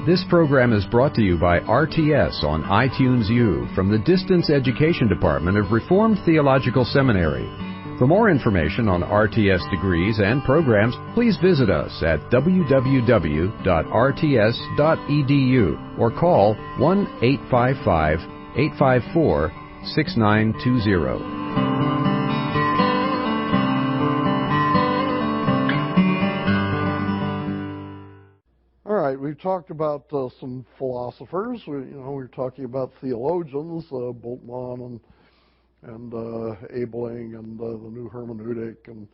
This program is brought to you by RTS on iTunes U from the Distance Education Department of Reformed Theological Seminary. For more information on RTS degrees and programs, please visit us at www.rts.edu or call 1-855-854-6920. We've talked about some philosophers. We're talking about theologians, Moltmann and Abeling and the New Hermeneutic and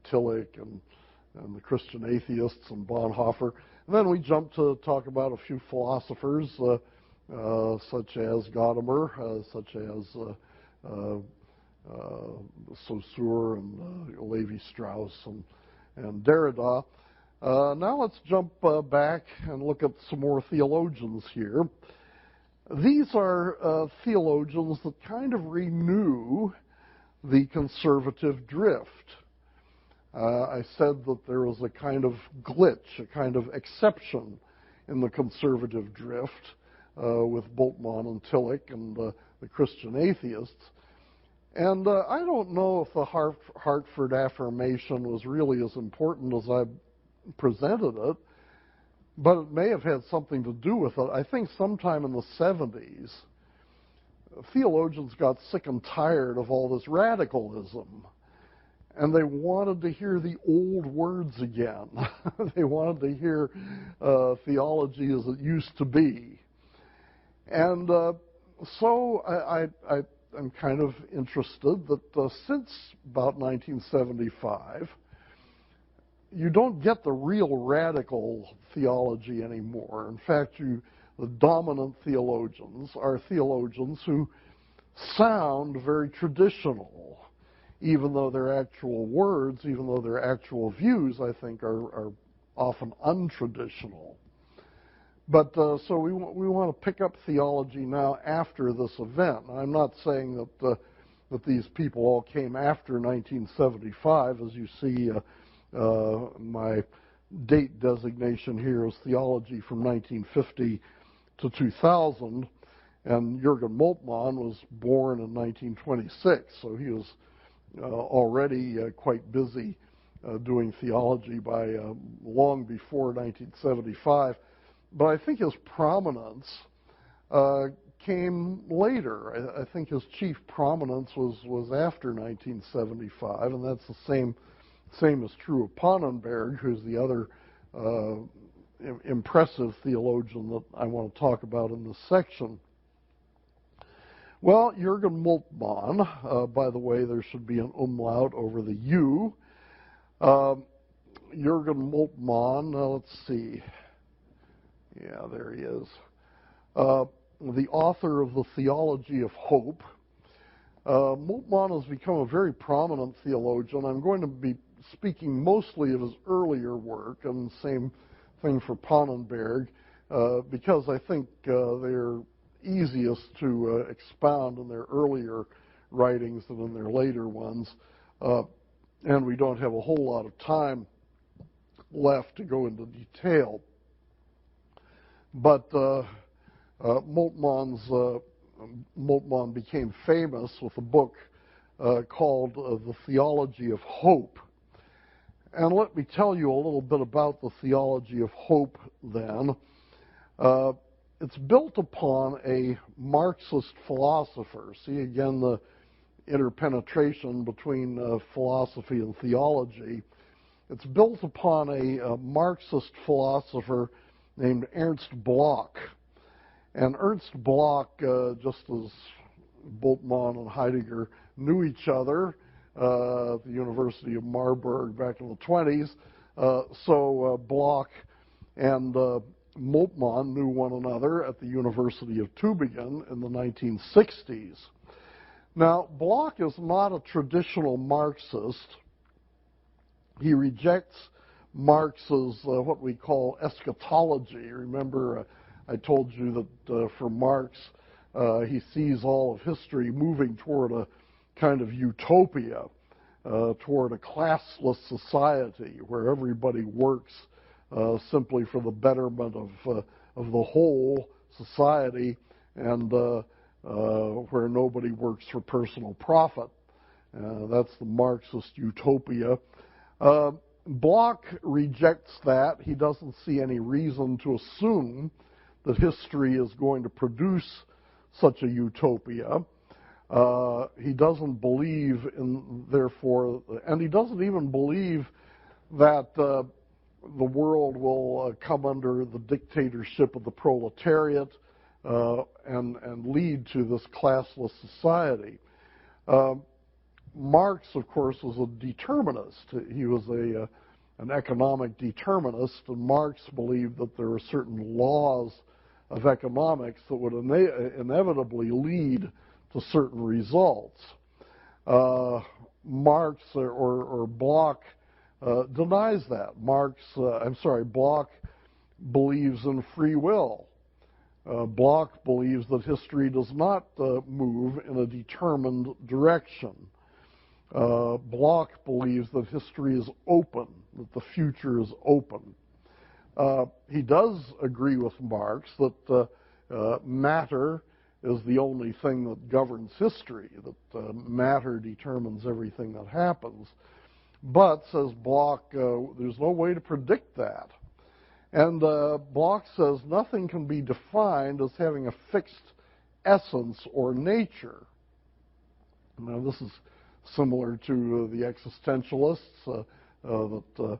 Tillich and the Christian atheists and Bonhoeffer. And then we jump to talk about a few philosophers such as Gadamer, such as Saussure and Levi-Strauss and Derrida. Now let's jump back and look at some more theologians here. These are theologians that kind of renew the conservative drift. I said that there was a kind of glitch, a kind of exception in the conservative drift with Moltmann and Tillich and the Christian atheists. And I don't know if the Hartford Affirmation was really as important as I presented it, but it may have had something to do with it. I think sometime in the 70s, theologians got sick and tired of all this radicalism, and they wanted to hear the old words again. They wanted to hear theology as it used to be. And so I'm kind of interested that since about 1975, you don't get the real radical theology anymore. In fact, the dominant theologians are theologians who sound very traditional, even though their actual words, even though their actual views, I think, are often untraditional. But so we want to pick up theology now after this event. I'm not saying that these people all came after 1975, as you see. My date designation here is theology from 1950 to 2000, and Jurgen Moltmann was born in 1926, so he was already quite busy doing theology by long before 1975. But I think his prominence came later. I think his chief prominence was after 1975, and that's the same is true of Pannenberg, who's the other impressive theologian that I want to talk about in this section. Well, Jurgen Moltmann, by the way, there should be an umlaut over the U. Jurgen Moltmann, let's see. Yeah, there he is. The author of the Theology of Hope. Moltmann has become a very prominent theologian. I'm going to be speaking mostly of his earlier work, and the same thing for Pannenberg, because I think they're easiest to expound in their earlier writings than in their later ones, and we don't have a whole lot of time left to go into detail. But Moltmann became famous with a book called The Theology of Hope. And let me tell you a little bit about the Theology of Hope then. It's built upon a Marxist philosopher. See, again, the interpenetration between philosophy and theology. It's built upon a Marxist philosopher named Ernst Bloch. And Ernst Bloch, just as Moltmann and Heidegger knew each other at the University of Marburg back in the 20s, so Bloch and Moltmann knew one another at the University of Tübingen in the 1960s. Now, Bloch is not a traditional Marxist. He rejects Marx's what we call eschatology. Remember, I told you that for Marx, he sees all of history moving toward a kind of utopia, toward a classless society where everybody works simply for the betterment of the whole society, and where nobody works for personal profit. That's the Marxist utopia. Bloch rejects that. He doesn't see any reason to assume that history is going to produce such a utopia. He doesn't believe in, therefore, and he doesn't even believe that the world will come under the dictatorship of the proletariat and lead to this classless society. Marx, of course, was a determinist. He was an economic determinist, and Marx believed that there are certain laws of economics that would inevitably lead to certain results. Marx or Bloch denies that. Bloch believes in free will. Bloch believes that history does not move in a determined direction. Bloch believes that history is open, that the future is open. He does agree with Marx that matter is the only thing that governs history, that matter determines everything that happens. But, says Bloch, there's no way to predict that. And Bloch says nothing can be defined as having a fixed essence or nature. Now, this is similar to the existentialists, that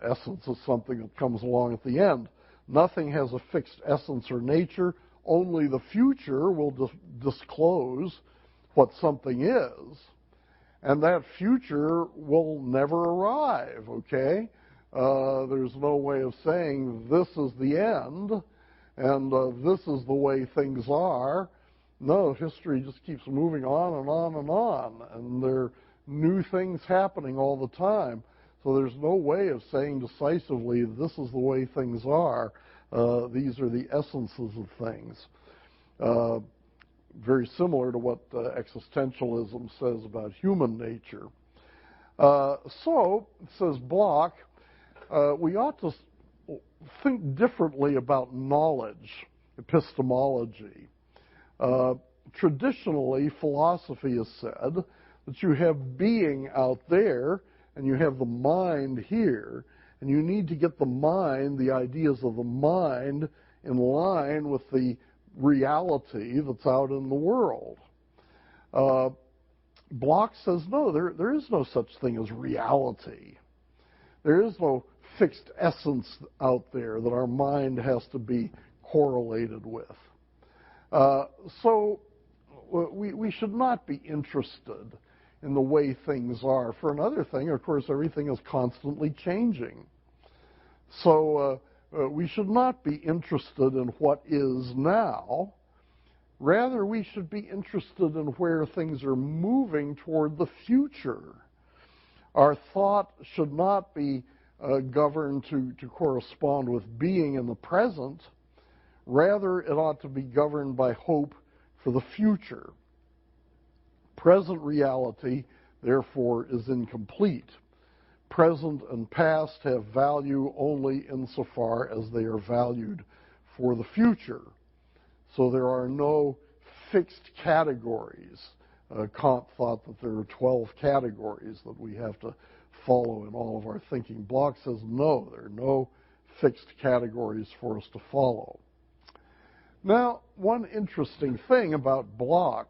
essence is something that comes along at the end. Nothing has a fixed essence or nature. Only the future will disclose what something is. And that future will never arrive, okay? There's no way of saying this is the end and this is the way things are. No, history just keeps moving on and on and on, and there are new things happening all the time. So there's no way of saying decisively this is the way things are. These are the essences of things. Very similar to what existentialism says about human nature. So, says Bloch, we ought to think differently about knowledge, epistemology. Traditionally, philosophy has said that you have being out there and you have the mind here, and you need to get the mind, the ideas of the mind, in line with the reality that's out in the world. Bloch says, no, there is no such thing as reality. There is no fixed essence out there that our mind has to be correlated with. So we should not be interested in the way things are. For another thing, of course, everything is constantly changing. So we should not be interested in what is now. Rather, we should be interested in where things are moving toward the future. Our thought should not be governed to correspond with being in the present. Rather, it ought to be governed by hope for the future. Present reality, therefore, is incomplete. Present and past have value only insofar as they are valued for the future. So there are no fixed categories. Kant thought that there are 12 categories that we have to follow in all of our thinking. Bloch says no, there are no fixed categories for us to follow. Now, one interesting thing about Bloch,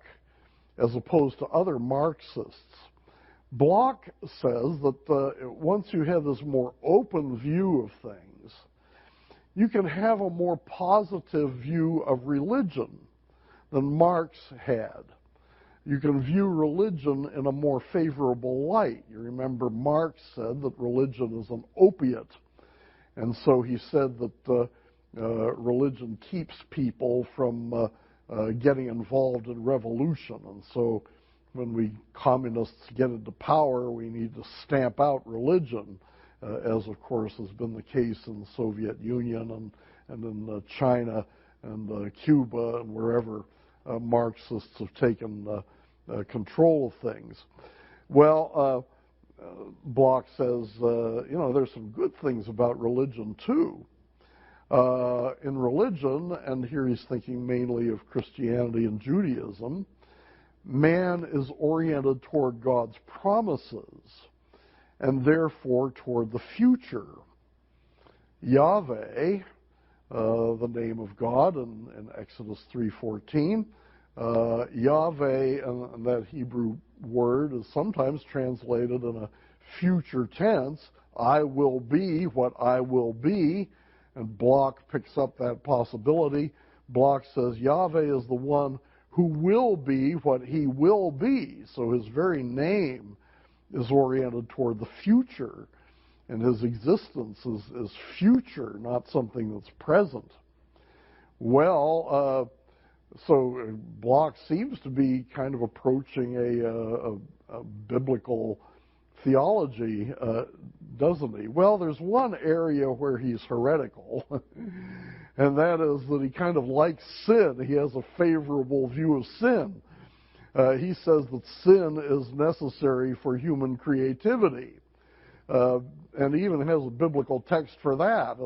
as opposed to other Marxists, Bloch says that once you have this more open view of things, you can have a more positive view of religion than Marx had. You can view religion in a more favorable light. You remember Marx said that religion is an opiate, and so he said that religion keeps people from getting involved in revolution, and so when we communists get into power, we need to stamp out religion, as of course has been the case in the Soviet Union and in China and Cuba and wherever Marxists have taken control of things. Well, Bloch says, there's some good things about religion too. In religion, and here he's thinking mainly of Christianity and Judaism, man is oriented toward God's promises and therefore toward the future. Yahweh, the name of God in Exodus 3:14, Yahweh, and that Hebrew word is sometimes translated in a future tense, I will be what I will be, and Bloch picks up that possibility. Bloch says Yahweh is the one who will be what he will be. So his very name is oriented toward the future, and his existence is future, not something that's present. Well, so Bloch seems to be kind of approaching a biblical theology, doesn't he? Well, there's one area where he's heretical, and that is that he kind of likes sin. He has a favorable view of sin. He says that sin is necessary for human creativity, and he even has a biblical text for that.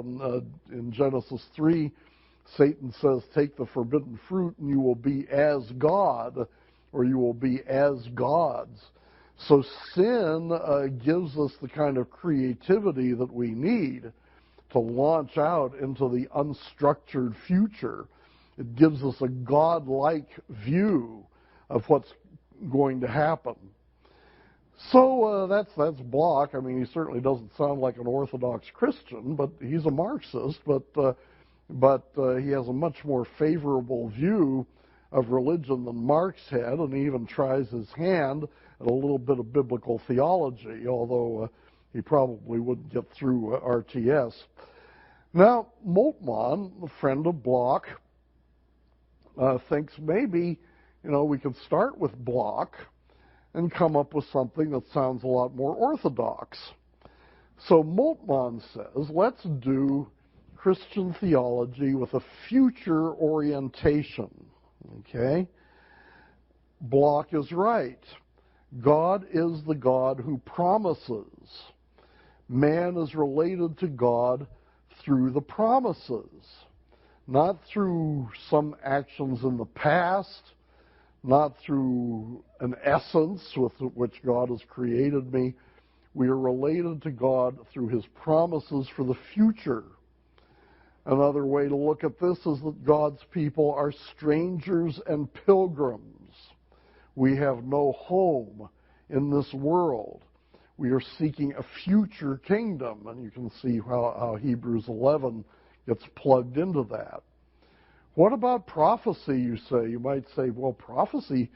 In Genesis 3, Satan says, take the forbidden fruit and you will be as God, or you will be as gods. So sin gives us the kind of creativity that we need to launch out into the unstructured future. It gives us a godlike view of what's going to happen. So that's Bloch. I mean, he certainly doesn't sound like an Orthodox Christian, but he's a Marxist, but he has a much more favorable view of religion than Marx had, and he even tries his hand at a little bit of biblical theology, although he probably wouldn't get through RTS. Now, Moltmann, a friend of Bloch, thinks maybe, we could start with Bloch and come up with something that sounds a lot more orthodox. So Moltmann says, let's do Christian theology with a future orientation. Okay? Bloch is right. God is the God who promises. Man is related to God through the promises, not through some actions in the past, not through an essence with which God has created me. We are related to God through his promises for the future. Another way to look at this is that God's people are strangers and pilgrims. We have no home in this world. We are seeking a future kingdom, and you can see how Hebrews 11 gets plugged into that. What about prophecy, you say? You might say, well, prophecy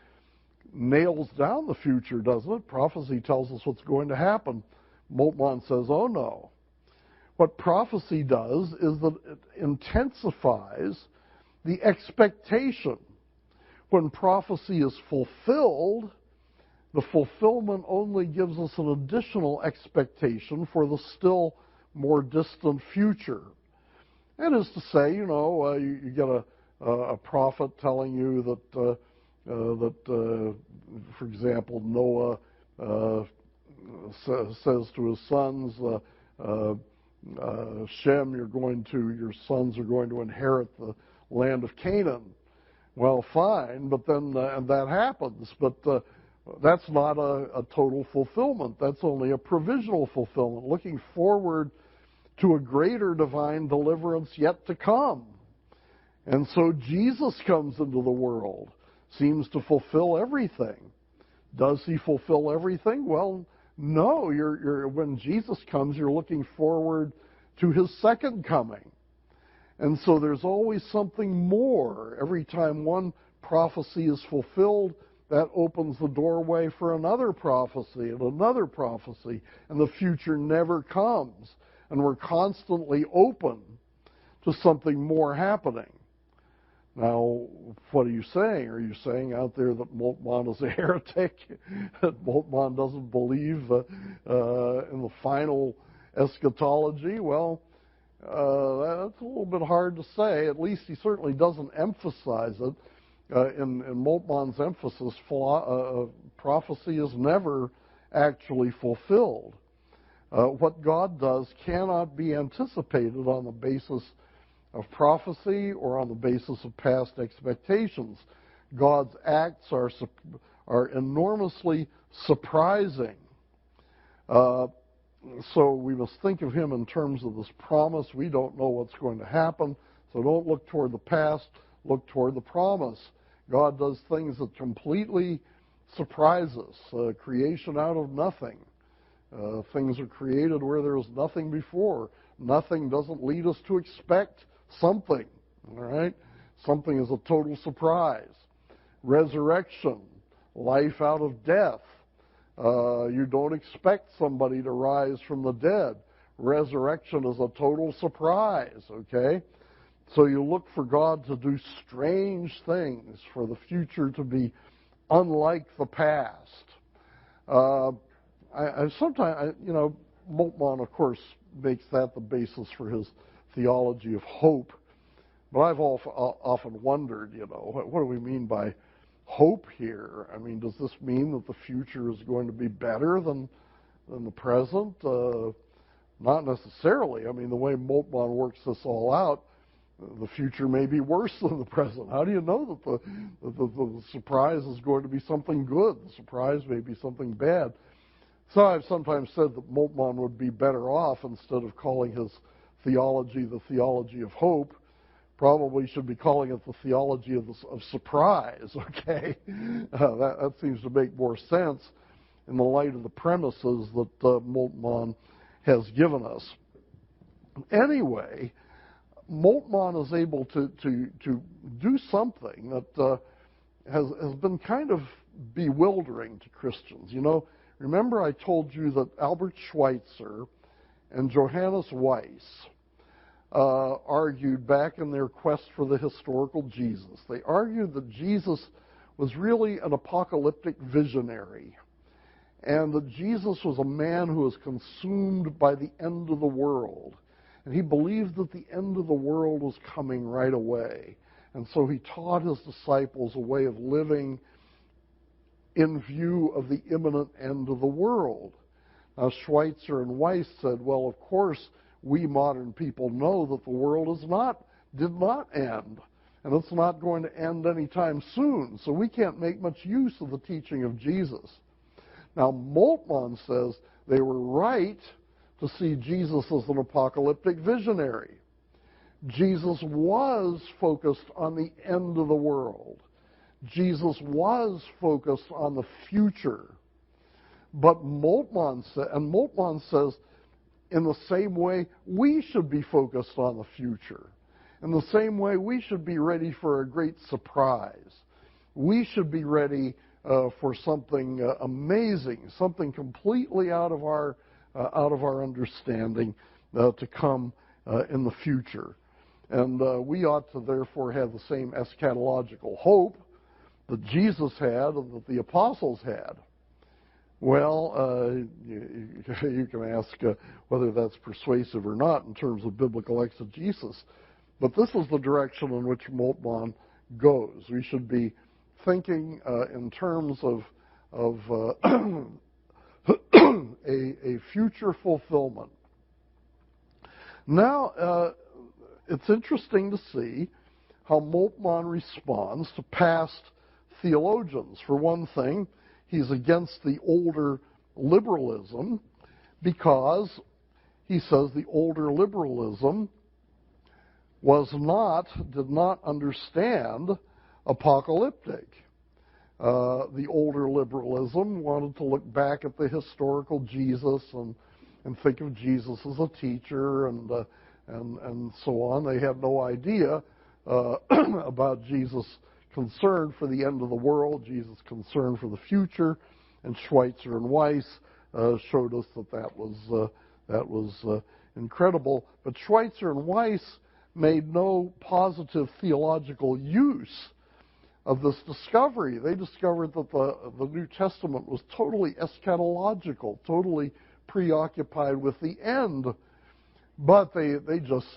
nails down the future, doesn't it? Prophecy tells us what's going to happen. Moltmann says, oh no. What prophecy does is that it intensifies the expectation. When prophecy is fulfilled, the fulfillment only gives us an additional expectation for the still more distant future. That is to say, you get a prophet telling you that for example, Noah says to his sons, Shem, your sons are going to inherit the land of Canaan. Well, fine, but then and that happens, but that's not a total fulfillment. That's only a provisional fulfillment, looking forward to a greater divine deliverance yet to come. And so Jesus comes into the world, seems to fulfill everything. Does he fulfill everything? Well, no. When Jesus comes, you're looking forward to his second coming. And so there's always something more. Every time one prophecy is fulfilled, that opens the doorway for another prophecy and another prophecy, and the future never comes. And we're constantly open to something more happening. Now, what are you saying? Are you saying out there that Moltmann is a heretic? That Moltmann doesn't believe in the final eschatology? Well, that's a little bit hard to say. At least he certainly doesn't emphasize it. In Moltmann's emphasis, prophecy is never actually fulfilled. What God does cannot be anticipated on the basis of prophecy or on the basis of past expectations. God's acts are enormously surprising. So we must think of him in terms of this promise. We don't know what's going to happen, so don't look toward the past, look toward the promise. God does things that completely surprise us. Creation out of nothing. Things are created where there was nothing before. Nothing doesn't lead us to expect something. All right? Something is a total surprise. Resurrection, life out of death. You don't expect somebody to rise from the dead. Resurrection is a total surprise, okay? So you look for God to do strange things, for the future to be unlike the past. Sometimes, Moltmann, of course, makes that the basis for his theology of hope. But I've often wondered, what do we mean by hope here? I mean, does this mean that the future is going to be better than the present? Not necessarily. I mean, the way Moltmann works this all out, the future may be worse than the present. How do you know that the surprise is going to be something good? The surprise may be something bad. So I've sometimes said that Moltmann would be better off, instead of calling his theology the theology of hope, probably should be calling it the theology of surprise, okay? That seems to make more sense in the light of the premises that Moltmann has given us. Anyway, Moltmann is able to do something that has been kind of bewildering to Christians. Remember I told you that Albert Schweitzer and Johannes Weiss argued back in their quest for the historical Jesus. They argued that Jesus was really an apocalyptic visionary, and that Jesus was a man who was consumed by the end of the world. And he believed that the end of the world was coming right away. And so he taught his disciples a way of living in view of the imminent end of the world. Now, Schweitzer and Weiss said, well, of course, we modern people know that the world did not end, and it's not going to end anytime soon, so we can't make much use of the teaching of Jesus. Now, Moltmann says they were right to see Jesus as an apocalyptic visionary. Jesus was focused on the end of the world. Jesus was focused on the future. But Moltmann says, in the same way, we should be focused on the future. In the same way, we should be ready for a great surprise. We should be ready for something amazing, something completely out of our understanding to come in the future. And we ought to therefore have the same eschatological hope that Jesus had and that the apostles had. Well, you can ask whether that's persuasive or not in terms of biblical exegesis, but this is the direction in which Moltmann goes. We should be thinking in terms of a future fulfillment. Now, it's interesting to see how Moltmann responds to past theologians. For one thing, he's against the older liberalism because he says the older liberalism did not understand apocalyptic. The older liberalism wanted to look back at the historical Jesus and think of Jesus as a teacher and so on. They had no idea about Jesus' concern for the end of the world, Jesus' concern for the future, and Schweitzer and Weiss showed us that was incredible. But Schweitzer and Weiss made no positive theological use of this discovery. They discovered that the New Testament was totally eschatological, totally preoccupied with the end. But they just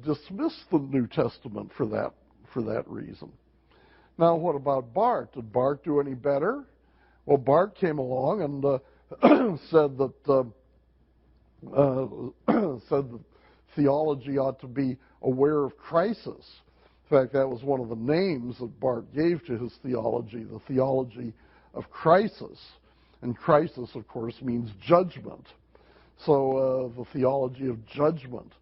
dismissed the New Testament for that reason. Now, what about Barth? Did Barth do any better? Well, Barth came along and said that said that theology ought to be aware of crisis. In fact, that was one of the names that Barth gave to his theology, the theology of crisis. And crisis, of course, means judgment. So the theology of judgment.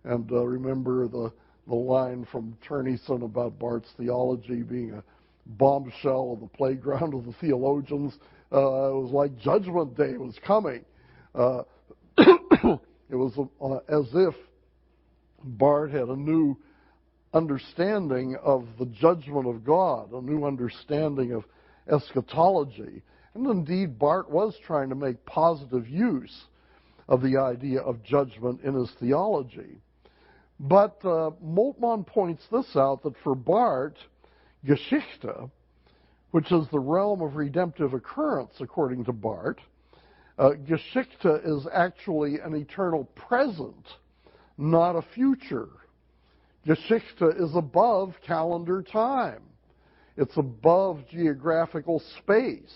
And remember the line from Turneyson about Barth's theology being a bombshell on the playground of the theologians. It was like Judgment Day was coming. It was as if Barth had a new understanding of the judgment of God, a new understanding of eschatology. And indeed, Barth was trying to make positive use of the idea of judgment in his theology. But Moltmann points this out, that for Barth, Geschichte, which is the realm of redemptive occurrence, according to Barth, Geschichte is actually an eternal present, not a future. Geschichte is above calendar time. It's above geographical space.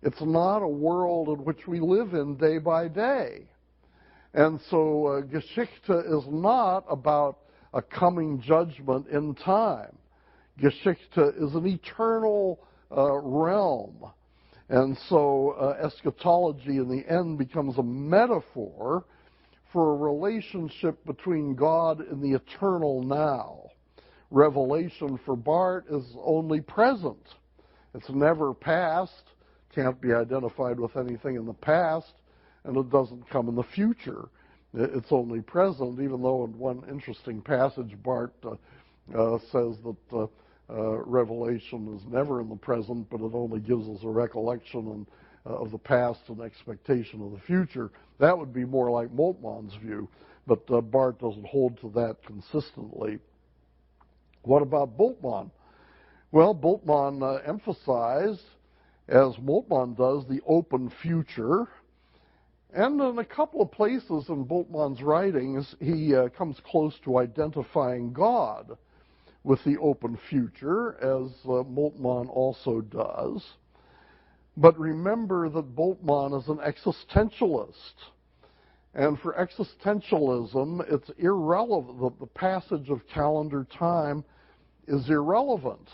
It's not a world in which we live in day by day. And so Geschichte is not about a coming judgment in time. Geschichte is an eternal realm. And so eschatology in the end becomes a metaphor for a relationship between God and the eternal now. Revelation for Barth is only present. It's never past, can't be identified with anything in the past, and it doesn't come in the future. It's only present, even though in one interesting passage Barth says that Revelation is never in the present, but it only gives us a recollection of the past and expectation of the future. That would be more like Moltmann's view, but Barth doesn't hold to that consistently. What about Moltmann? Well, Moltmann emphasized, as Moltmann does, the open future. And in a couple of places in Moltmann's writings, he comes close to identifying God with the open future, as Moltmann also does. But remember that Moltmann is an existentialist. And for existentialism, it's irrelevant. The passage of calendar time is irrelevant.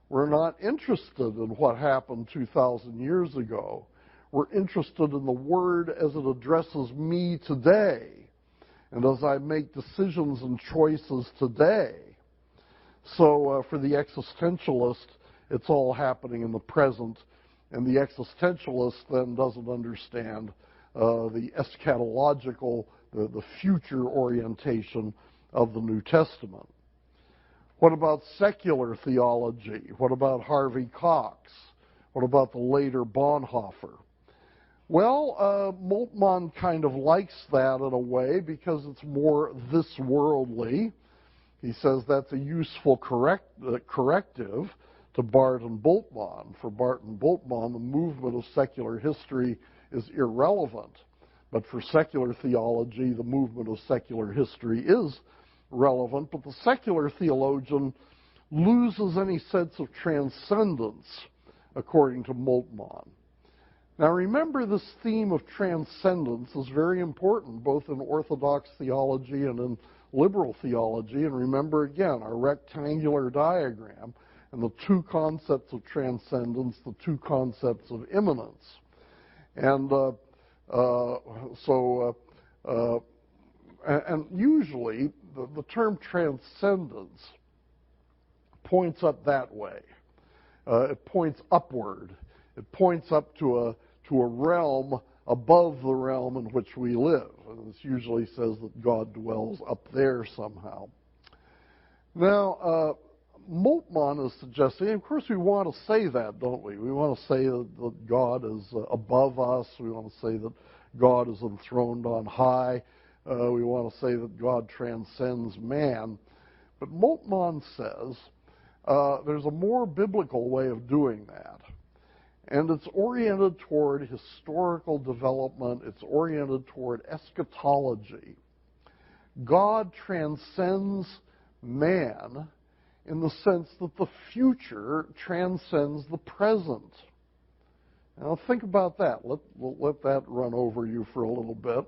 We're not interested in what happened 2,000 years ago. We're interested in the Word as it addresses me today, and as I make decisions and choices today. So for the existentialist, it's all happening in the present, and the existentialist then doesn't understand the eschatological, the future orientation of the New Testament. What about secular theology? What about Harvey Cox? What about the later Bonhoeffer? Well, Moltmann kind of likes that in a way because it's more this worldly. He says that's a useful corrective to Barth and Moltmann. For Barth and Moltmann, the movement of secular history is irrelevant. But for secular theology, the movement of secular history is relevant. But the secular theologian loses any sense of transcendence, according to Moltmann. Now remember, this theme of transcendence is very important, both in Orthodox theology and in liberal theology. And remember again, our rectangular diagram and the two concepts of transcendence, the two concepts of immanence. And and usually the term transcendence points up that way. It points upward. It points up to a realm above the realm in which we live. And this usually says that God dwells up there somehow. Now, Moltmann is suggesting, of course we want to say that, don't we? We want to say that God is above us. We want to say that God is enthroned on high. We want to say that God transcends man. But Moltmann says there's a more biblical way of doing that. And it's oriented toward historical development. It's oriented toward eschatology. God transcends man in the sense that the future transcends the present. Now think about that. Let that run over you for a little bit.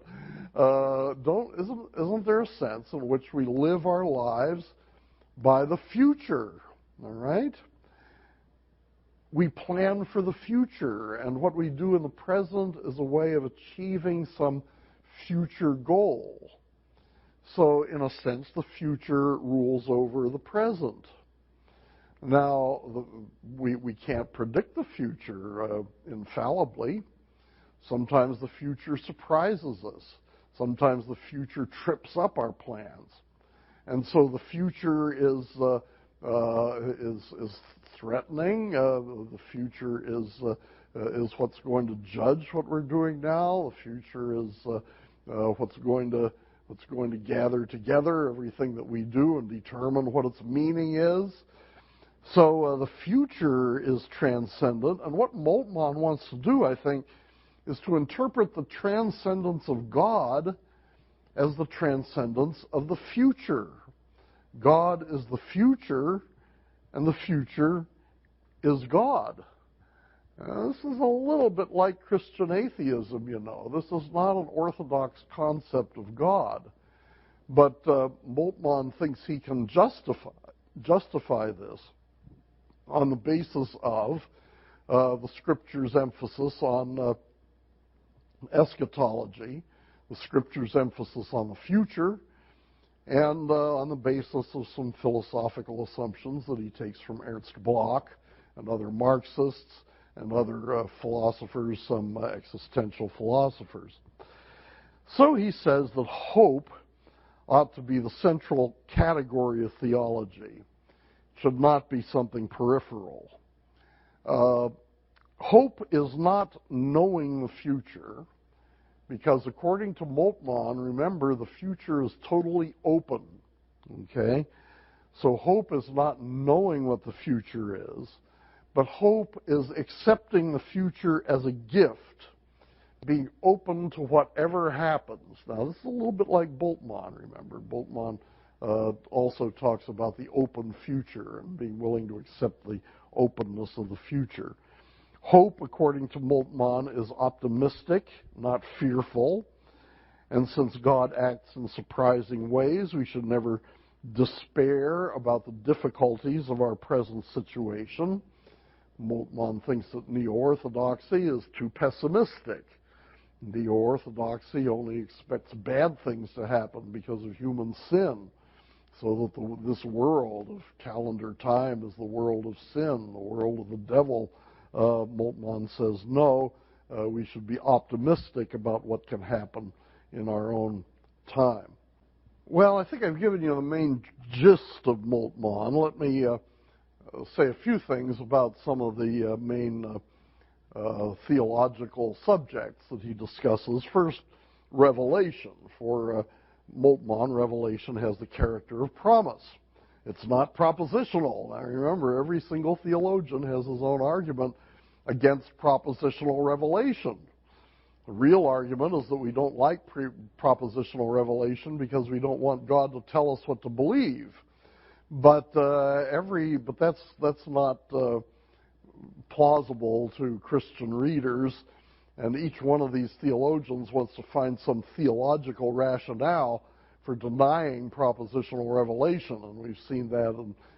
Isn't there a sense in which we live our lives by the future? All right? We plan for the future, and what we do in the present is a way of achieving some future goal. So, in a sense, the future rules over the present. Now, we can't predict the future infallibly. Sometimes the future surprises us. Sometimes the future trips up our plans. And so the future is threatening. The future is what's going to judge what we're doing now. The future is what's going to gather together everything that we do and determine what its meaning is. So the future is transcendent, and what Moltmann wants to do, I think, is to interpret the transcendence of God as the transcendence of the future. God is the future, and the future is God. This is a little bit like Christian atheism, you know. This is not an orthodox concept of God. But Moltmann thinks he can justify this on the basis of the Scripture's emphasis on eschatology, the Scripture's emphasis on the future, and on the basis of some philosophical assumptions that he takes from Ernst Bloch and other Marxists and other philosophers, some existential philosophers. So he says that hope ought to be the central category of theology. Should not be something peripheral. Hope is not knowing the future, because according to Moltmann, remember, the future is totally open. Okay? So hope is not knowing what the future is, but hope is accepting the future as a gift, being open to whatever happens. Now, this is a little bit like Moltmann, remember. Moltmann also talks about the open future and being willing to accept the openness of the future. Hope, according to Moltmann, is optimistic, not fearful. And since God acts in surprising ways, we should never despair about the difficulties of our present situation. Moltmann thinks that neo-orthodoxy is too pessimistic. Neo-orthodoxy only expects bad things to happen because of human sin. So that this world of calendar time is the world of sin, the world of the devil. Moltmann says no, we should be optimistic about what can happen in our own time. Well, I think I've given you the main gist of Moltmann. Let me say a few things about some of the main theological subjects that he discusses. First, revelation. For Moltmann, revelation has the character of promise. It's not propositional. Now remember, every single theologian has his own argument against propositional revelation. The real argument is that we don't like propositional revelation because we don't want God to tell us what to believe. But that's not plausible to Christian readers, and each one of these theologians wants to find some theological rationale for denying propositional revelation, and we've seen that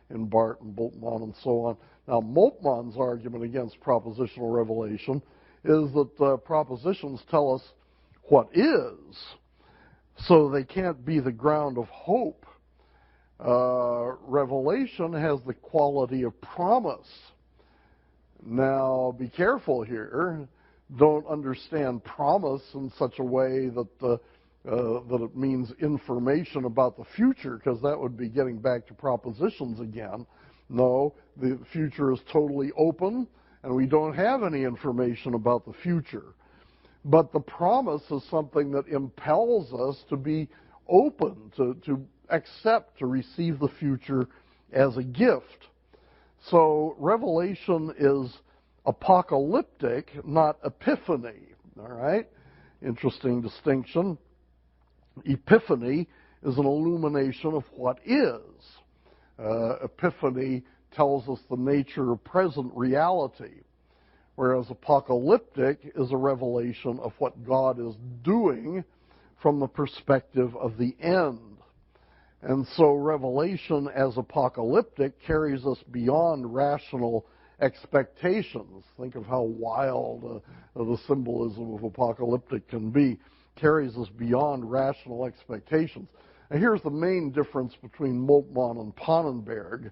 in Barth and Moltmann and so on. Now, Moltmann's argument against propositional revelation is that propositions tell us what is, so they can't be the ground of hope. Revelation has the quality of promise. Now, be careful here. Don't understand promise in such a way that it means information about the future, because that would be getting back to propositions again. No, the future is totally open, and we don't have any information about the future. But the promise is something that impels us to be open, to accept, to receive the future as a gift. So revelation is apocalyptic, not epiphany. All right? Interesting distinction. Epiphany is an illumination of what is. Epiphany tells us the nature of present reality. whereas apocalyptic is a revelation of what God is doing from the perspective of the end. And so Revelation as apocalyptic carries us beyond rational expectations. Think of how wild the symbolism of apocalyptic can be. Carries us beyond rational expectations. And here's the main difference between Moltmann and Pannenberg.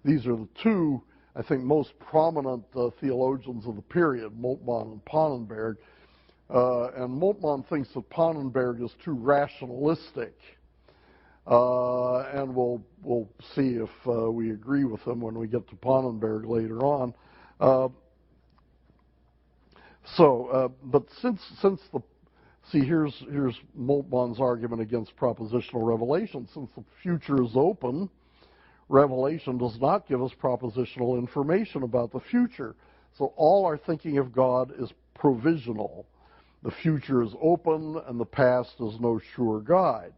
These are the two, I think, most prominent theologians of the period, Moltmann and Pannenberg. And Moltmann thinks that Pannenberg is too rationalistic. And we'll see if we agree with him when we get to Pannenberg later on. But here's Moltmann's argument against propositional revelation. Since the future is open, Revelation does not give us propositional information about the future. So all our thinking of God is provisional. The future is open, and the past is no sure guide.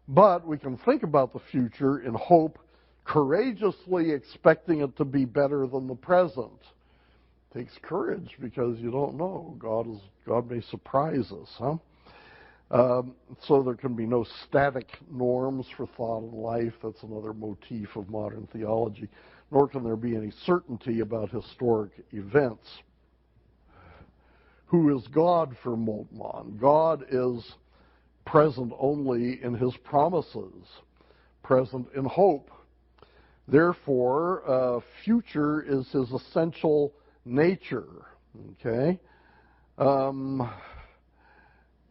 But we can think about the future in hope, courageously expecting it to be better than the present. It takes courage because you don't know. God may surprise us, huh? So there can be no static norms for thought and life. That's another motif of modern theology. Nor can there be any certainty about historic events. Who is God for Moltmann? God is present only in his promises, present in hope. Therefore, future is his essential nature. Okay?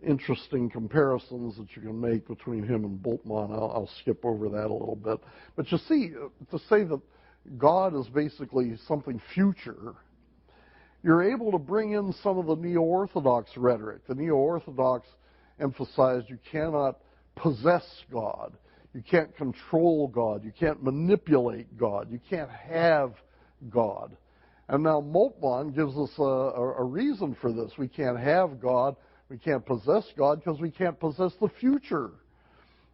Interesting comparisons that you can make between him and Moltmann. I'll skip over that a little bit. But you see, to say that God is basically something future, you're able to bring in some of the neo-Orthodox rhetoric. The neo-Orthodox emphasized you cannot possess God. You can't control God. You can't manipulate God. You can't have God. And now Moltmann gives us a reason for this. We can't have God. We can't possess God because we can't possess the future.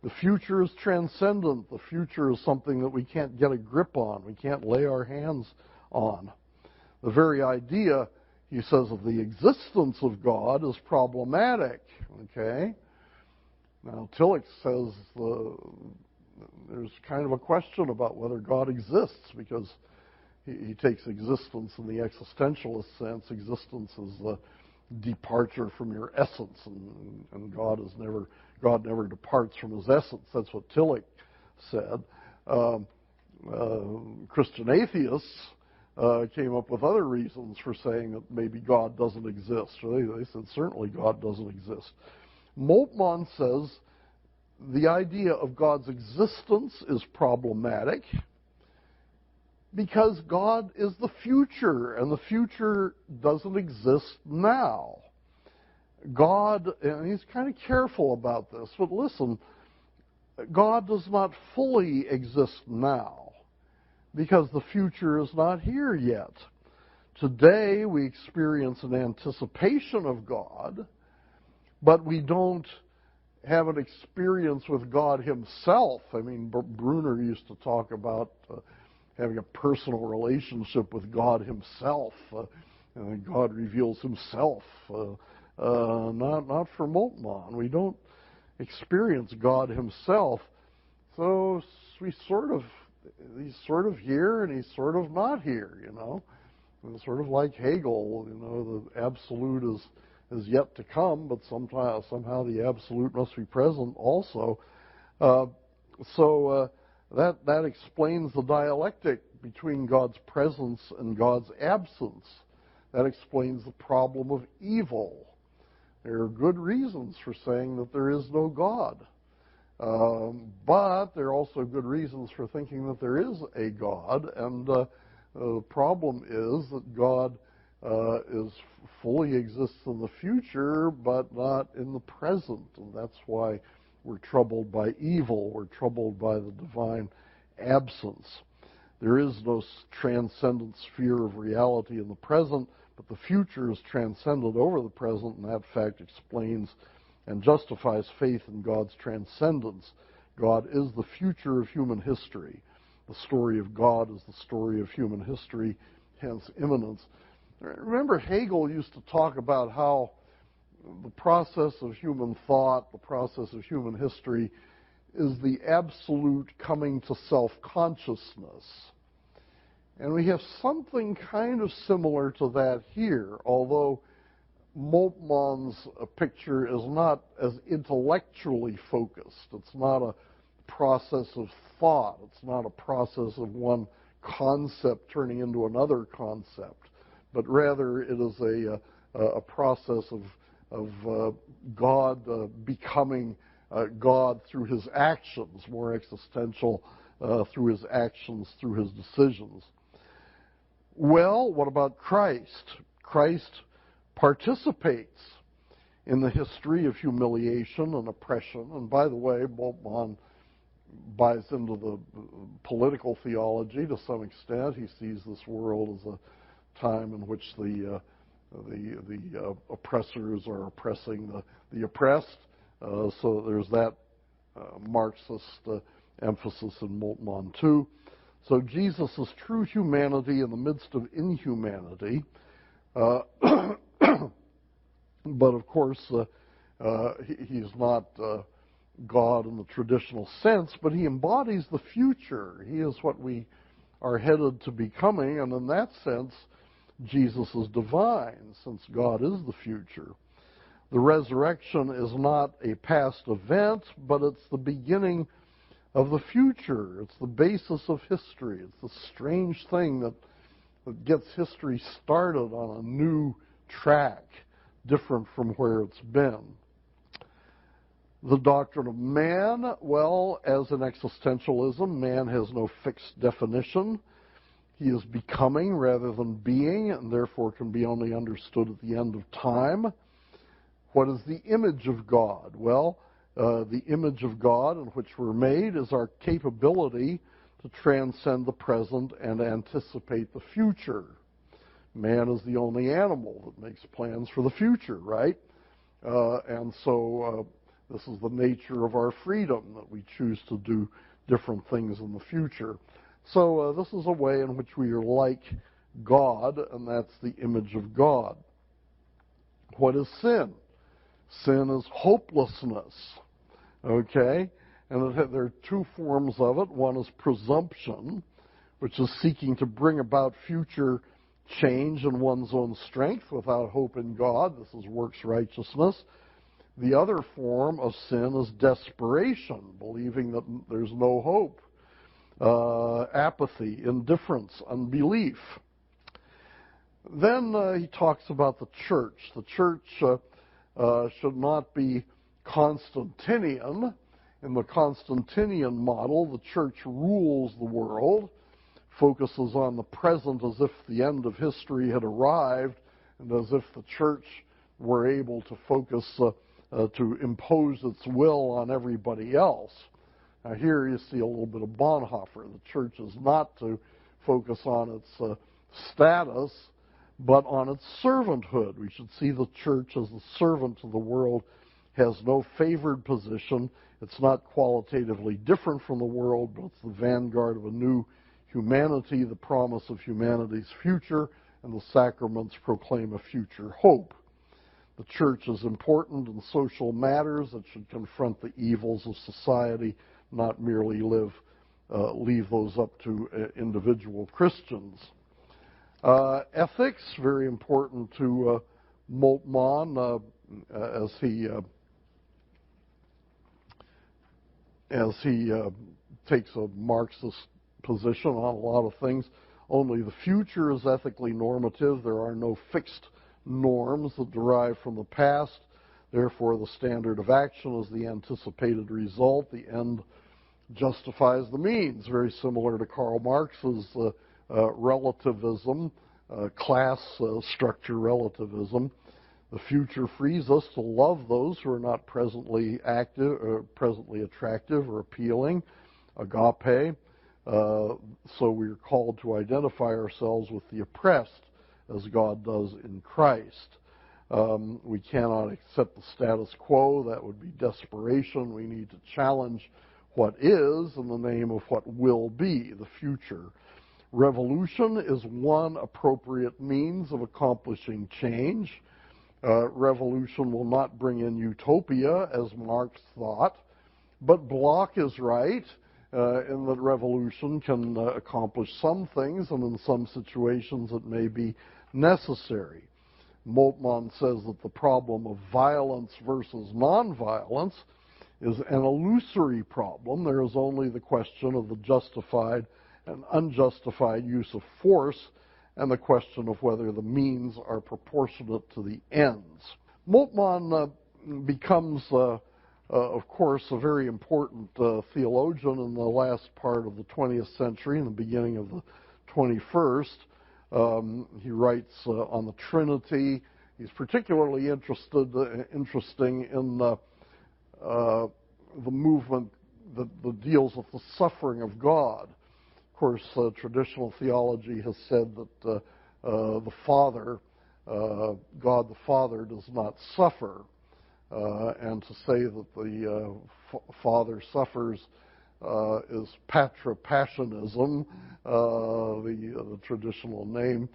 The future is transcendent. The future is something that we can't get a grip on. We can't lay our hands on. The very idea, he says, of the existence of God is problematic. Okay? Now, Tillich says there's kind of a question about whether God exists because he takes existence in the existentialist sense. Existence is the departure from your essence, and God never departs from his essence. That's what Tillich said. Christian atheists came up with other reasons for saying that maybe God doesn't exist. So they said certainly God doesn't exist. Moltmann says the idea of God's existence is problematic because God is the future, and the future doesn't exist now. God, and he's kind of careful about this, but listen, God does not fully exist now because the future is not here yet. Today we experience an anticipation of God, but we don't have an experience with God himself. I mean, Bruner used to talk about having a personal relationship with God himself. And God reveals himself. Not for Moltmann. We don't experience God himself. So he's sort of here and he's sort of not here, you know. And sort of like Hegel, you know, the absolute is yet to come, but somehow the absolute must be present also. That explains the dialectic between God's presence and God's absence. That explains the problem of evil. There are good reasons for saying that there is no God. But there are also good reasons for thinking that there is a God. And the problem is that God fully exists in the future, but not in the present. And that's why we're troubled by evil. We're troubled by the divine absence. There is no transcendent sphere of reality in the present, but the future is transcended over the present, and that fact explains and justifies faith in God's transcendence. God is the future of human history. The story of God is the story of human history, hence immanence. Remember, Hegel used to talk about how the process of human thought, the process of human history, is the absolute coming to self-consciousness. And we have something kind of similar to that here, although Moltmann's picture is not as intellectually focused. It's not a process of thought. It's not a process of one concept turning into another concept, but rather it is a process of God becoming God through his actions, more existential through his actions, through his decisions. Well, what about Christ? Christ participates in the history of humiliation and oppression. And by the way, Moltmann buys into the political theology to some extent. He sees this world as a time in which the oppressors are oppressing the oppressed. So there's that Marxist emphasis in Moltmann too. So Jesus is true humanity in the midst of inhumanity. But of course, he's not God in the traditional sense, but he embodies the future. He is what we are headed to becoming, and in that sense, Jesus is divine, since God is the future. The resurrection is not a past event, but it's the beginning of the future. It's the basis of history. It's the strange thing that gets history started on a new track, different from where it's been. The doctrine of man, well, as in existentialism, man has no fixed definition. He is becoming rather than being, and therefore can be only understood at the end of time. What is the image of God? Well, the image of God in which we're made is our capability to transcend the present and anticipate the future. Man is the only animal that makes plans for the future, right? And so this is the nature of our freedom, that we choose to do different things in the future. So this is a way in which we are like God, and that's the image of God. What is sin? Sin is hopelessness, okay? And there are two forms of it. One is presumption, which is seeking to bring about future change in one's own strength without hope in God. This is works righteousness. The other form of sin is desperation, believing that there's no hope, apathy, indifference, unbelief. Then he talks about the church. The church should not be Constantinian. In the Constantinian model, the church rules the world, focuses on the present as if the end of history had arrived, and as if the church were able to focus, to impose its will on everybody else. Now here you see a little bit of Bonhoeffer. The church is not to focus on its status, but on its servanthood. We should see the church as the servant to the world, has no favored position. It's not qualitatively different from the world, but it's the vanguard of a new humanity, the promise of humanity's future, and the sacraments proclaim a future hope. The church is important in social matters. It should confront the evils of society, not merely leave those up to individual Christians. Ethics, very important to Moltmann, as he takes a Marxist position on a lot of things. Only the future is ethically normative. There are no fixed norms that derive from the past. Therefore, the standard of action is the anticipated result. The end justifies the means, very similar to Karl Marx's relativism, class structure relativism. The future frees us to love those who are not presently active, or presently attractive or appealing, agape. So we are called to identify ourselves with the oppressed, as God does in Christ. We cannot accept the status quo. That would be desperation. We need to challenge what is in the name of what will be, the future. Revolution is one appropriate means of accomplishing change. Revolution will not bring in utopia, as Marx thought, but Bloch is right in that revolution can accomplish some things, and in some situations it may be necessary. Moltmann says that the problem of violence versus nonviolence is an illusory problem. There is only the question of the justified and unjustified use of force and the question of whether the means are proportionate to the ends. Moltmann becomes, of course, a very important theologian in the last part of the 20th century and the beginning of the 21st. He writes on the Trinity. He's particularly interesting in the movement that deals with the suffering of God. Of course, traditional theology has said that the Father, God the Father, does not suffer, and to say that the Father suffers is patripassionism, the traditional name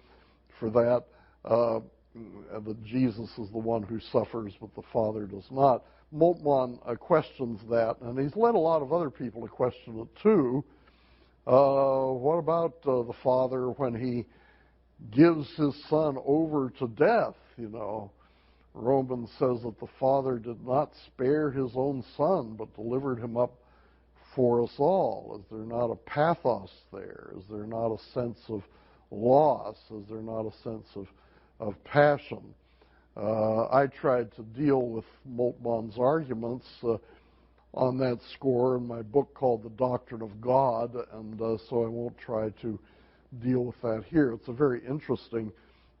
for that. That Jesus is the one who suffers, but the Father does not. Moltmann questions that, and he's led a lot of other people to question it too. What about the Father when he gives his Son over to death? You know, Romans says that the Father did not spare his own Son, but delivered him up for us all. Is there not a pathos there? Is there not a sense of loss? Is there not a sense of passion? I tried to deal with Moltmann's arguments on that score in my book called The Doctrine of God, and so I won't try to deal with that here. It's a very interesting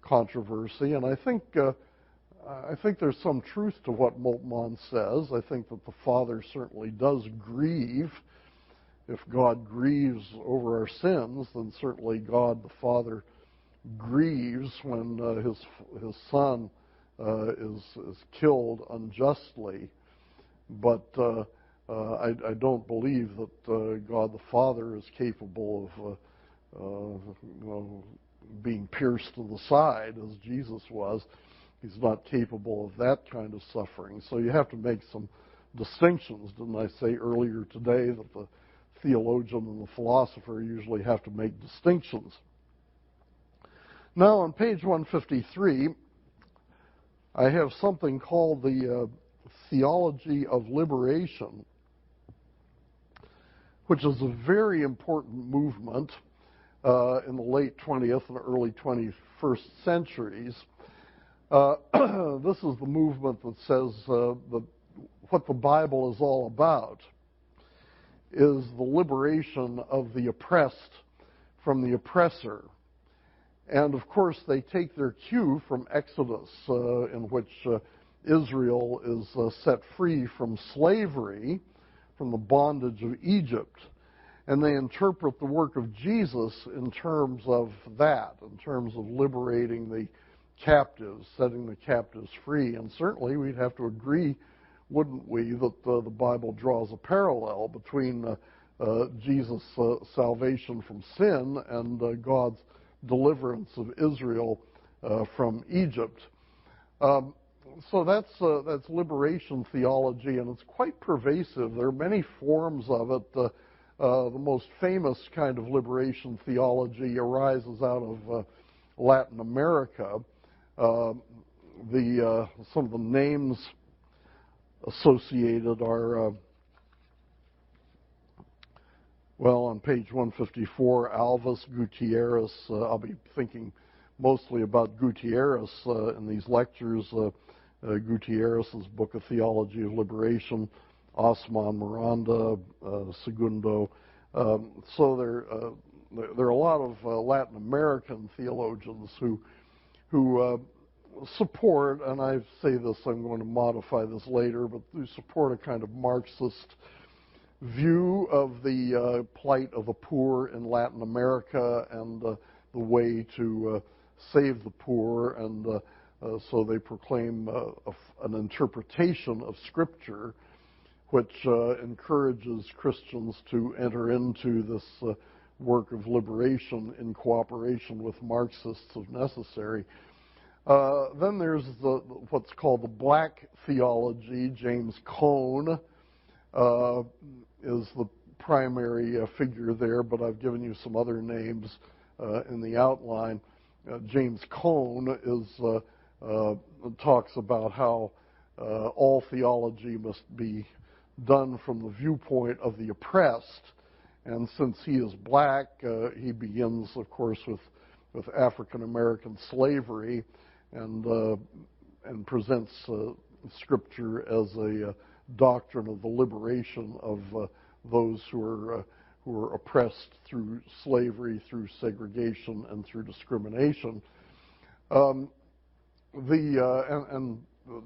controversy, and I think there's some truth to what Moltmann says. I think that the Father certainly does grieve. If God grieves over our sins, then certainly God the Father grieves when his Son is killed unjustly. But I don't believe that God the Father is capable of being pierced in the side as Jesus was. He's not capable of that kind of suffering. So you have to make some distinctions. Didn't I say earlier today that the theologian and the philosopher usually have to make distinctions? Now on page 153, I have something called the Theology of Liberation, which is a very important movement in the late 20th and early 21st centuries. This is the movement that says that what the Bible is all about is the liberation of the oppressed from the oppressor. And of course, they take their cue from Exodus, in which Israel is set free from slavery, from the bondage of Egypt. And they interpret the work of Jesus in terms of that, in terms of liberating the captives, setting the captives free. And certainly we'd have to agree, wouldn't we, that the Bible draws a parallel between Jesus' salvation from sin and God's deliverance of Israel from Egypt. So that's liberation theology, and it's quite pervasive. There are many forms of it. The most famous kind of liberation theology arises out of Latin America. Some of the names associated are, on page 154, Alves, Gutierrez. I'll be thinking mostly about Gutierrez in these lectures. Gutierrez's book, A Theology of Liberation, Osman Miranda, Segundo. So there are a lot of Latin American theologians who support, and I say this, I'm going to modify this later, but who support a kind of Marxist view of the plight of the poor in Latin America and the way to save the poor, and so they proclaim an interpretation of Scripture which encourages Christians to enter into this work of liberation in cooperation with Marxists if necessary. Then there's what's called the black theology. James Cone is the primary figure there, but I've given you some other names in the outline. James Cone talks about how all theology must be done from the viewpoint of the oppressed, and since he is black, he begins, of course, with African American slavery, and presents Scripture as a doctrine of the liberation of those who are oppressed through slavery, through segregation, and through discrimination. And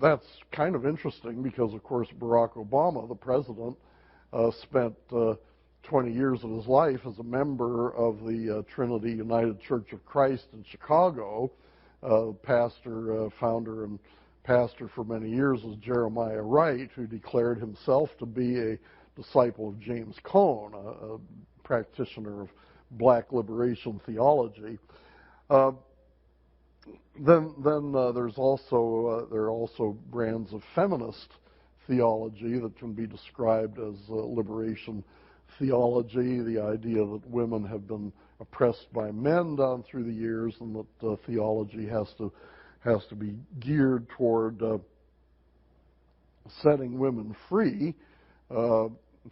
that's kind of interesting because, of course, Barack Obama, the president, spent 20 years of his life as a member of the Trinity United Church of Christ in Chicago. Pastor, founder, and pastor for many years was Jeremiah Wright, who declared himself to be a disciple of James Cone, a practitioner of black liberation theology. Then there are also brands of feminist theology that can be described as be theology, the idea that women have been oppressed by men down through the years, and that theology has to be geared toward setting women free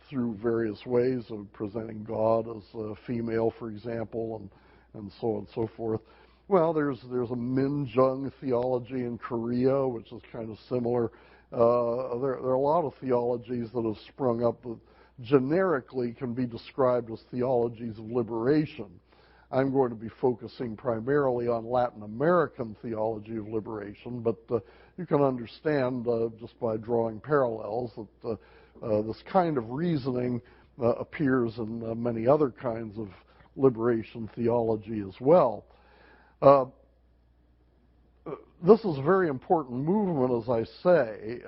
through various ways of presenting God as a female, for example, and so on and so forth. Well, there's a Minjung theology in Korea, which is kind of similar. There are a lot of theologies that have sprung up that generically can be described as theologies of liberation. I'm going to be focusing primarily on Latin American theology of liberation, but you can understand just by drawing parallels that this kind of reasoning appears in many other kinds of liberation theology as well. This is a very important movement, as I say.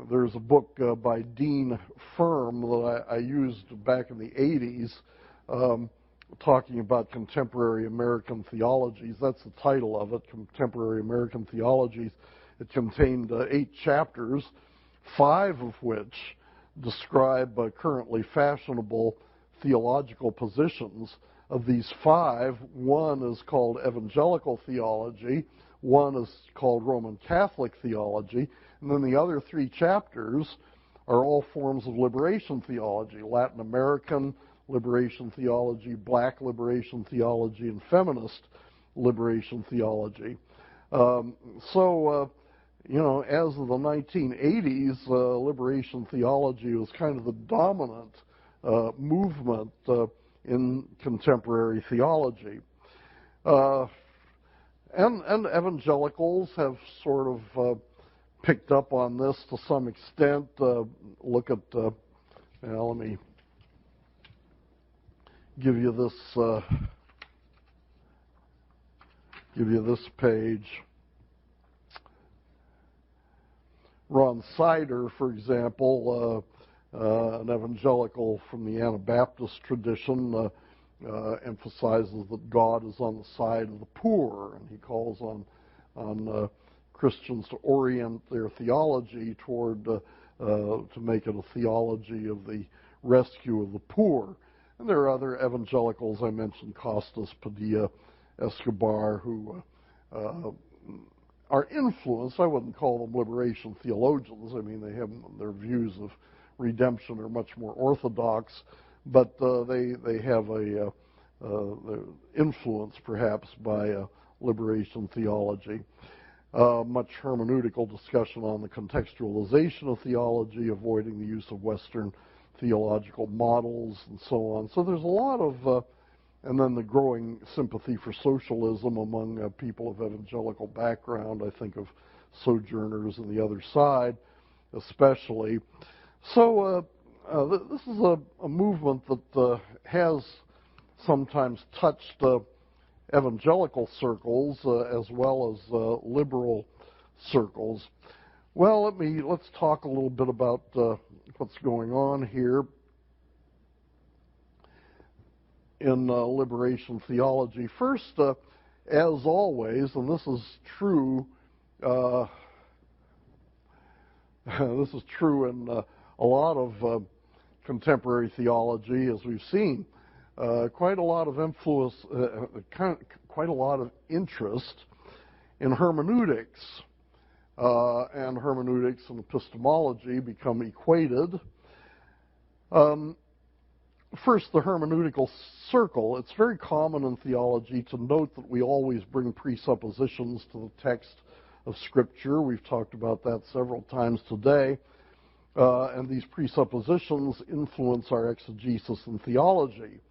There's a book by Dean Firm that I used back in the 80s, talking about contemporary American theologies. That's the title of it, Contemporary American Theologies. It contained 8 chapters, 5 of which describe currently fashionable theological positions. Of these 5, one is called evangelical theology, one is called Roman Catholic theology, and then the other 3 chapters are all forms of liberation theology: Latin American liberation theology, black liberation theology, and feminist liberation theology. As of the 1980s, liberation theology was kind of the dominant movement in contemporary theology. And evangelicals have sort of picked up on this to some extent. Look at, let me give you this page. Ron Sider, for example, an evangelical from the Anabaptist tradition, emphasizes that God is on the side of the poor, and he calls on Christians to orient their theology toward to make it a theology of the rescue of the poor. And there are other evangelicals. I mentioned Costas, Padilla, Escobar, who are influenced. I wouldn't call them liberation theologians. I mean, they have their views of redemption are much more orthodox, but they have a influence perhaps by liberation theology. Much hermeneutical discussion on the contextualization of theology, avoiding the use of Western theological models, and so on. So there's a lot of, and then the growing sympathy for socialism among people of evangelical background. I think of Sojourners and the Other Side, especially. So this is a movement that has sometimes touched evangelical circles as well as liberal circles. Well, let's talk a little bit about what's going on here. in liberation theology. First, as always, and this is true, this is true in a lot of contemporary theology, as we've seen. Quite a lot of influence, quite a lot of interest in hermeneutics. And hermeneutics and epistemology become equated. First, the hermeneutical circle. It's very common in theology to note that we always bring presuppositions to the text of Scripture. We've talked about that several times today. And these presuppositions influence our exegesis in theology.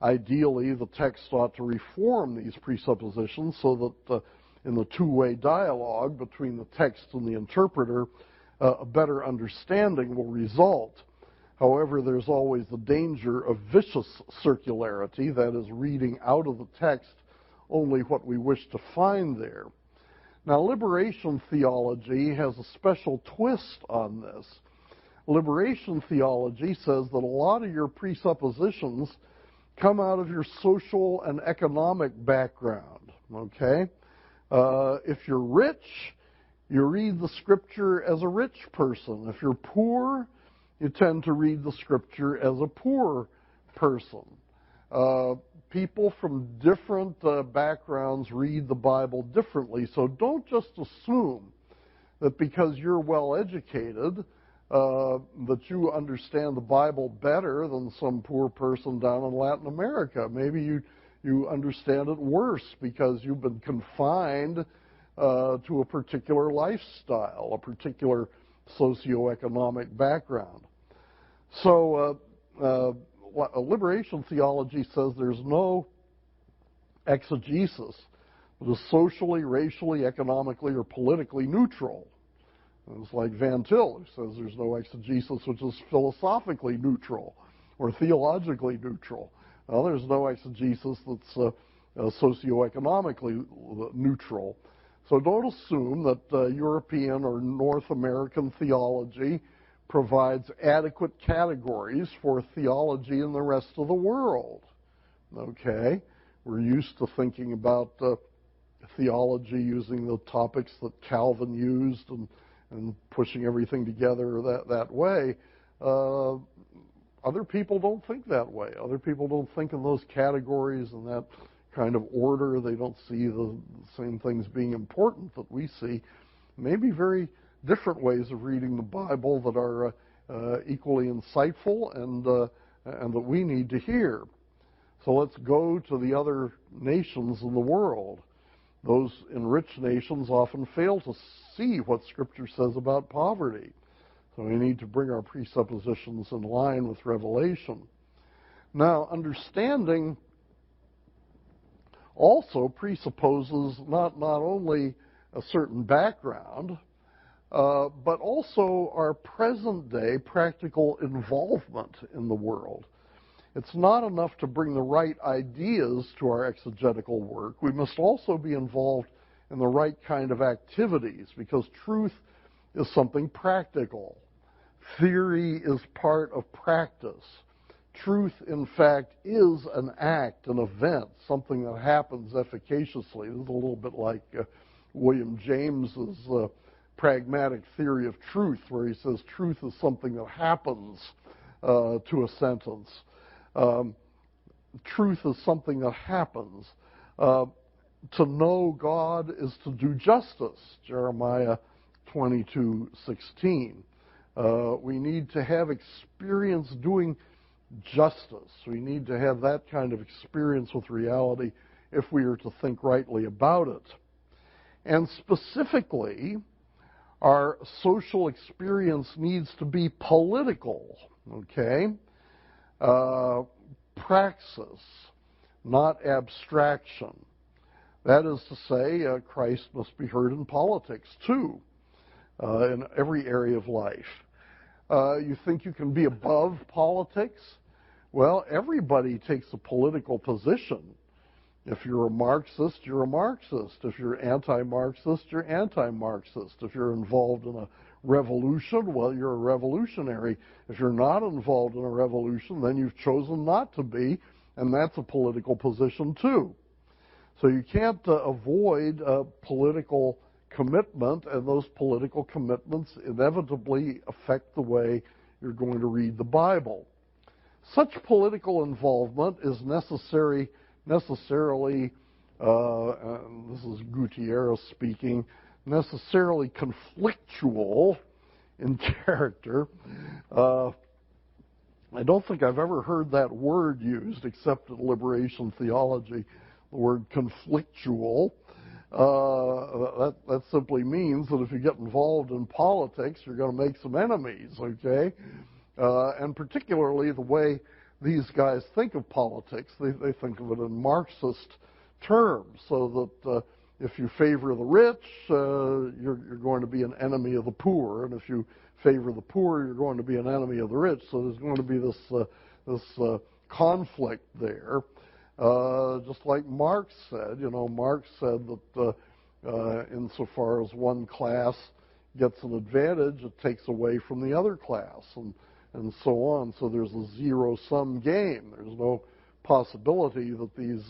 Ideally, the text ought to reform these presuppositions so that in the two-way dialogue between the text and the interpreter, a better understanding will result. However, there's always the danger of vicious circularity, that is, reading out of the text only what we wish to find there. Now, liberation theology has a special twist on this. Liberation theology says that a lot of your presuppositions come out of your social and economic background, okay? If you're rich, you read the Scripture as a rich person. If you're poor, you tend to read the Scripture as a poor person. People from different backgrounds read the Bible differently, so don't just assume that because you're well educated that you understand the Bible better than some poor person down in Latin America. Maybe you understand it worse because you've been confined to a particular lifestyle, a particular socioeconomic background. So liberation theology says there's no exegesis that is socially, racially, economically, or politically neutral. It's like Van Til, who says there's no exegesis which is philosophically neutral or theologically neutral. Well, there's no exegesis that's socioeconomically neutral. So don't assume that European or North American theology provides adequate categories for theology in the rest of the world. Okay? We're used to thinking about theology using the topics that Calvin used and pushing everything together that way. Other people don't think that way. Other people don't think in those categories and that kind of order. They don't see the same things being important that we see. Maybe very different ways of reading the Bible that are equally insightful and that we need to hear. So let's go to the other nations in the world. Those enriched nations often fail to see what Scripture says about poverty. So we need to bring our presuppositions in line with Revelation. Now, understanding also presupposes not only a certain background, but also our present-day practical involvement in the world. It's not enough to bring the right ideas to our exegetical work. We must also be involved in the right kind of activities, because truth is something practical. Theory is part of practice. Truth, in fact, is an act, an event, something that happens efficaciously. This is a little bit like William James's pragmatic theory of truth, where he says truth is something that happens to a sentence. Truth is something that happens. To know God is to do justice, Jeremiah 22:16. We need to have experience doing justice. We need to have that kind of experience with reality if we are to think rightly about it. And specifically, our social experience needs to be political, okay? Praxis, not abstraction. That is to say, Christ must be heard in politics, too, in every area of life. You think you can be above politics? Well, everybody takes a political position. If you're a Marxist, you're a Marxist. If you're anti-Marxist, you're anti-Marxist. If you're involved in a revolution, well, you're a revolutionary. If you're not involved in a revolution, then you've chosen not to be, and that's a political position too. So you can't avoid political commitment, and those political commitments inevitably affect the way you're going to read the Bible. Such political involvement is necessarily, this is Gutierrez speaking, necessarily conflictual in character. I don't think I've ever heard that word used except in liberation theology, the word conflictual. That simply means that if you get involved in politics, you're going to make some enemies, okay? And particularly the way these guys think of politics, they think of it in Marxist terms, so that if you favor the rich, you're going to be an enemy of the poor, and if you favor the poor, you're going to be an enemy of the rich. So there's going to be this conflict there. Just like Marx said, Marx said that insofar as one class gets an advantage, it takes away from the other class, and so on. So there's a zero-sum game. There's no possibility that these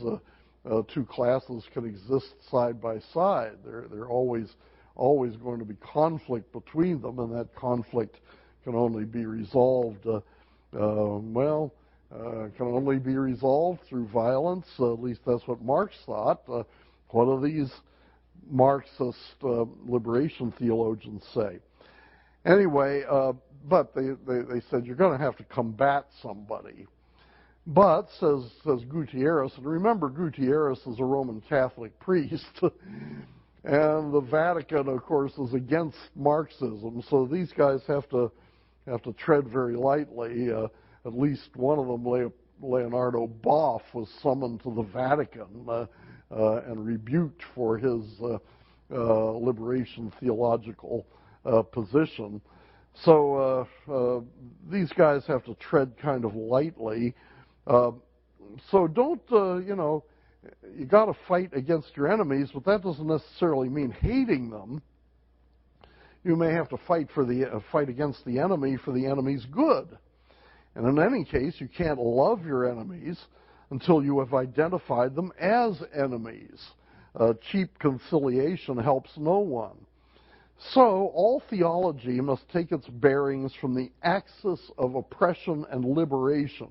two classes can exist side by side. They're always going to be conflict between them, and that conflict can only be resolved, can only be resolved through violence. At least that's what Marx thought. What do these Marxist liberation theologians say? Anyway, but they said you're going to have to combat somebody. But, says Gutierrez, and remember Gutierrez is a Roman Catholic priest, and the Vatican, of course, is against Marxism, so these guys have to tread very lightly. At least one of them, Leonardo Boff, was summoned to the Vatican and rebuked for his liberation theological position. So these guys have to tread kind of lightly. So don't, you got to fight against your enemies, but that doesn't necessarily mean hating them. You may have to fight against the enemy for the enemy's good. And in any case, you can't love your enemies until you have identified them as enemies. Cheap conciliation helps no one. So, all theology must take its bearings from the axis of oppression and liberation.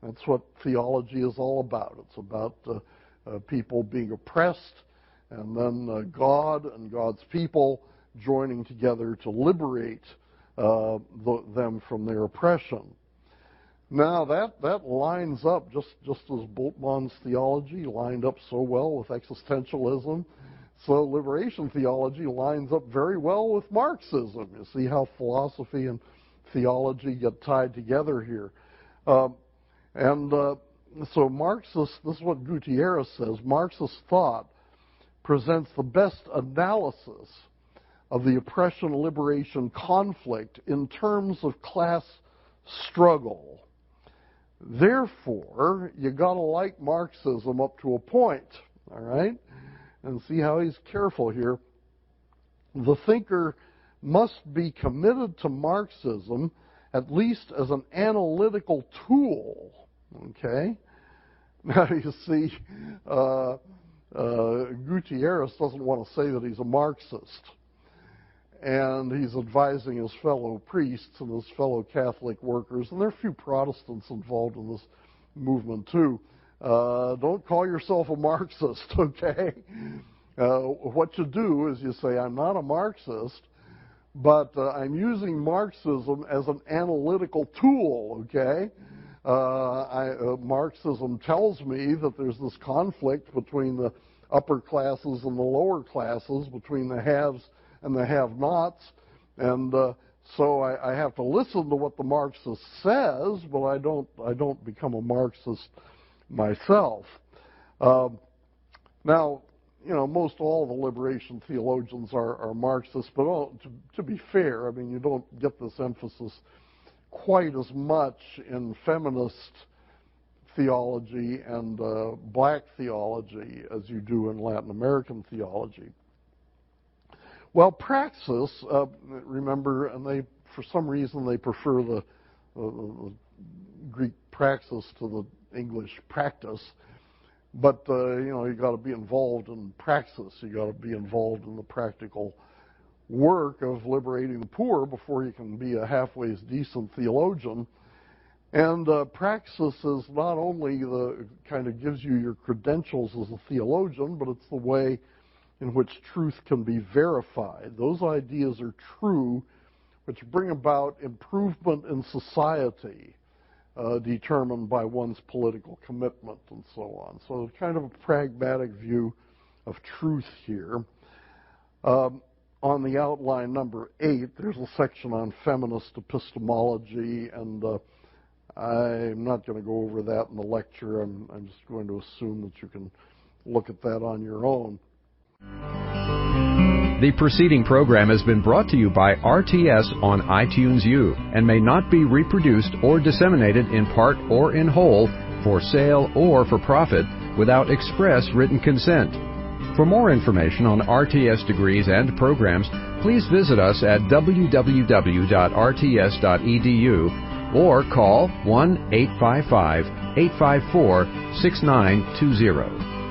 That's what theology is all about. It's about people being oppressed, and then God and God's people joining together to liberate them from their oppression. Now, that lines up, just as Moltmann's theology lined up so well with existentialism, so liberation theology lines up very well with Marxism. You see how philosophy and theology get tied together here. So Marxist, this is what Gutierrez says, Marxist thought presents the best analysis of the oppression-liberation conflict in terms of class struggle. Therefore, you got to like Marxism up to a point, all right? And see how he's careful here. The thinker must be committed to Marxism at least as an analytical tool, okay? Now, you see, Gutierrez doesn't want to say that he's a Marxist. And he's advising his fellow priests and his fellow Catholic workers, and there are a few Protestants involved in this movement too. Don't call yourself a Marxist, okay? What you do is you say, I'm not a Marxist, but I'm using Marxism as an analytical tool, okay? Marxism tells me that there's this conflict between the upper classes and the lower classes, between the haves and the have-nots, and so I have to listen to what the Marxist says, but I don't become a Marxist myself. Now, most all the liberation theologians are Marxists, but to be fair, I mean, you don't get this emphasis quite as much in feminist theology and black theology as you do in Latin American theology. Well, praxis, remember, and for some reason they prefer the Greek praxis to the English practice. But, you got to be involved in praxis. You got to be involved in the practical work of liberating the poor before you can be a halfway decent theologian. And praxis is not only the kind of gives you your credentials as a theologian, but it's the way in which truth can be verified. Those ideas are true, which bring about improvement in society, determined by one's political commitment and so on. So it's kind of a pragmatic view of truth here. On the outline number 8, there's a section on feminist epistemology, and I'm not going to go over that in the lecture. I'm just going to assume that you can look at that on your own. The preceding program has been brought to you by RTS on iTunes U and may not be reproduced or disseminated in part or in whole for sale or for profit without express written consent. For more information on RTS degrees and programs, please visit us at www.rts.edu or call 1-855-854-6920.